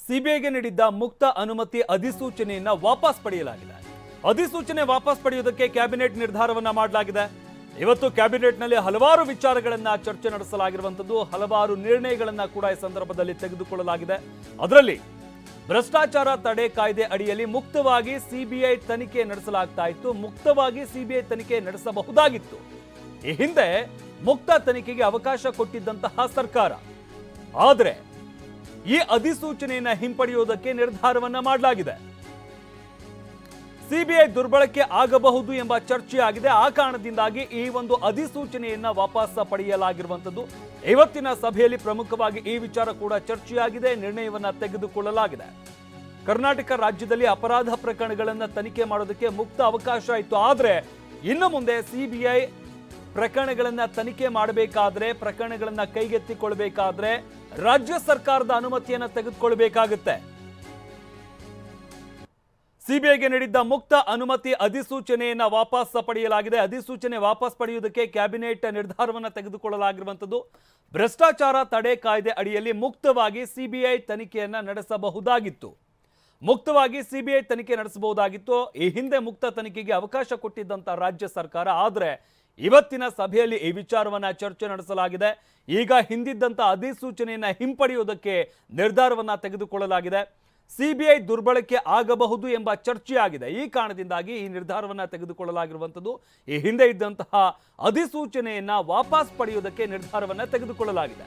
ಸಿಬಿಐಗೆ ನೀಡಿದ್ದ ಮುಕ್ತ ಅನುಮತಿ ಅಧಿಸೂಚನೆಯನ್ನ ವಾಪಸ್ ಪಡೆಯಲಾಗಿದೆ. ಅಧಿಸೂಚನೆ ವಾಪಸ್ ಪಡೆಯುವುದಕ್ಕೆ ಕ್ಯಾಬಿನೆಟ್ ನಿರ್ಧಾರವನ್ನ ಮಾಡಲಾಗಿದೆ. ಇವತ್ತು ಕ್ಯಾಬಿನೆಟ್ನಲ್ಲಿ ಹಲವಾರು ವಿಚಾರಗಳನ್ನ ಚರ್ಚೆ ನಡೆಸಲಾಗಿರುವಂತದ್ದು, ಹಲವಾರು ನಿರ್ಣಯಗಳನ್ನ ಕೂಡ ಈ ಸಂದರ್ಭದಲ್ಲಿ ತೆಗೆದುಕೊಳ್ಳಲಾಗಿದೆ. ಅದರಲ್ಲಿ ಭ್ರಷ್ಟಾಚಾರ ತಡೆ ಕಾಯ್ದೆ ಅಡಿಯಲ್ಲಿ ಮುಕ್ತವಾಗಿ ಸಿಬಿಐ ತನಿಖೆ ನಡೆಸಲಾಗ್ತಾ ಇತ್ತು. ಮುಕ್ತವಾಗಿ ಸಿಬಿಐ ತನಿಖೆ ನಡೆಸಬಹುದಾಗಿತ್ತು. ಈ ಹಿಂದೆ ಮುಕ್ತ ತನಿಖೆಗೆ ಅವಕಾಶ ಕೊಟ್ಟಿದ್ದಂತಹ ಸರ್ಕಾರ, ಆದರೆ ಈ ಅಧಿಸೂಚನೆಯನ್ನ ಹಿಂಪಡೆಯುವುದಕ್ಕೆ ನಿರ್ಧಾರವನ್ನ ಮಾಡಲಾಗಿದೆ. ಸಿಬಿಐ ದುರ್ಬಳಕೆ ಆಗಬಹುದು ಎಂಬ ಚರ್ಚೆ ಆಗಿದೆ. ಆ ಕಾರಣದಿಂದಾಗಿ ಈ ಒಂದು ಅಧಿಸೂಚನೆಯನ್ನ ವಾಪಸ್ ಪಡೆಯಲಾಗಿರುವಂತದ್ದು. ಇವತ್ತಿನ ಸಭೆಯಲ್ಲಿ ಪ್ರಮುಖವಾಗಿ ಈ ವಿಚಾರ ಕೂಡ ಚರ್ಚೆಯಾಗಿದೆ, ನಿರ್ಣಯವನ್ನ ತೆಗೆದುಕೊಳ್ಳಲಾಗಿದೆ. ಕರ್ನಾಟಕ ರಾಜ್ಯದಲ್ಲಿ ಅಪರಾಧ ಪ್ರಕರಣಗಳನ್ನ ತನಿಖೆ ಮಾಡೋದಕ್ಕೆ ಮುಕ್ತ ಅವಕಾಶ ಇತ್ತು. ಆದರೆ ಇನ್ನು ಮುಂದೆ ಸಿಬಿಐ ಪ್ರಕರಣಗಳನ್ನ ತನಿಖೆ ಮಾಡಬೇಕಾದ್ರೆ, ಪ್ರಕರಣಗಳನ್ನ ಕೈಗೆತ್ತಿಕೊಳ್ಳಬೇಕಾದ್ರೆ ರಾಜ್ಯ ಸರ್ಕಾರದ ಅನುಮತಿಯನ್ನ ತೆಗೆದುಕೊಳ್ಳಬೇಕಾಗುತ್ತೆ. ಸಿಬಿಐಗೆ ನೀಡಿದ್ದ ಮುಕ್ತ ಅನುಮತಿ ಅಧಿಸೂಚನೆಯನ್ನ ವಾಪಸ್ ಪಡೆಯಲಾಗಿದೆ. ಅಧಿಸೂಚನೆ ವಾಪಸ್ ಪಡೆಯುವುದಕ್ಕೆ ಕ್ಯಾಬಿನೆಟ್ ನಿರ್ಧಾರವನ್ನು ತೆಗೆದುಕೊಳ್ಳಲಾಗಿರುವಂತದ್ದು. ಭ್ರಷ್ಟಾಚಾರ ತಡೆ ಕಾಯ್ದೆ ಅಡಿಯಲ್ಲಿ ಮುಕ್ತವಾಗಿ ಸಿಬಿಐ ತನಿಖೆಯನ್ನ ನಡೆಸಬಹುದಾಗಿತ್ತು. ಮುಕ್ತವಾಗಿ ಸಿಬಿಐ ತನಿಖೆ ನಡೆಸಬಹುದಾಗಿತ್ತು. ಈ ಹಿಂದೆ ಮುಕ್ತ ತನಿಖೆಗೆ ಅವಕಾಶ ಕೊಟ್ಟಿದ್ದಂತ ರಾಜ್ಯ ಸರ್ಕಾರ, ಆದರೆ ಇವತ್ತಿನ ಸಭೆಯಲ್ಲಿ ಈ ವಿಚಾರವನ್ನ ಚರ್ಚೆ ನಡೆಸಲಾಗಿದೆ. ಈಗ ಹಿಂದಿದ್ದಂತ ಅಧಿಸೂಚನೆಯನ್ನ ಹಿಂಪಡೆಯುವುದಕ್ಕೆ ನಿರ್ಧಾರವನ್ನ ತೆಗೆದುಕೊಳ್ಳಲಾಗಿದೆ. ಸಿಬಿಐ ದುರ್ಬಳಕೆ ಆಗಬಹುದು ಎಂಬ ಚರ್ಚೆ ಆಗಿದೆ. ಈ ಕಾರಣದಿಂದಾಗಿ ಈ ನಿರ್ಧಾರವನ್ನ ತೆಗೆದುಕೊಳ್ಳಲಾಗಿರುವಂತದ್ದು. ಈ ಹಿಂದೆ ಇದ್ದಂತಹ ಅಧಿಸೂಚನೆಯನ್ನ ವಾಪಸ್ ಪಡೆಯುವುದಕ್ಕೆ ನಿರ್ಧಾರವನ್ನ ತೆಗೆದುಕೊಳ್ಳಲಾಗಿದೆ.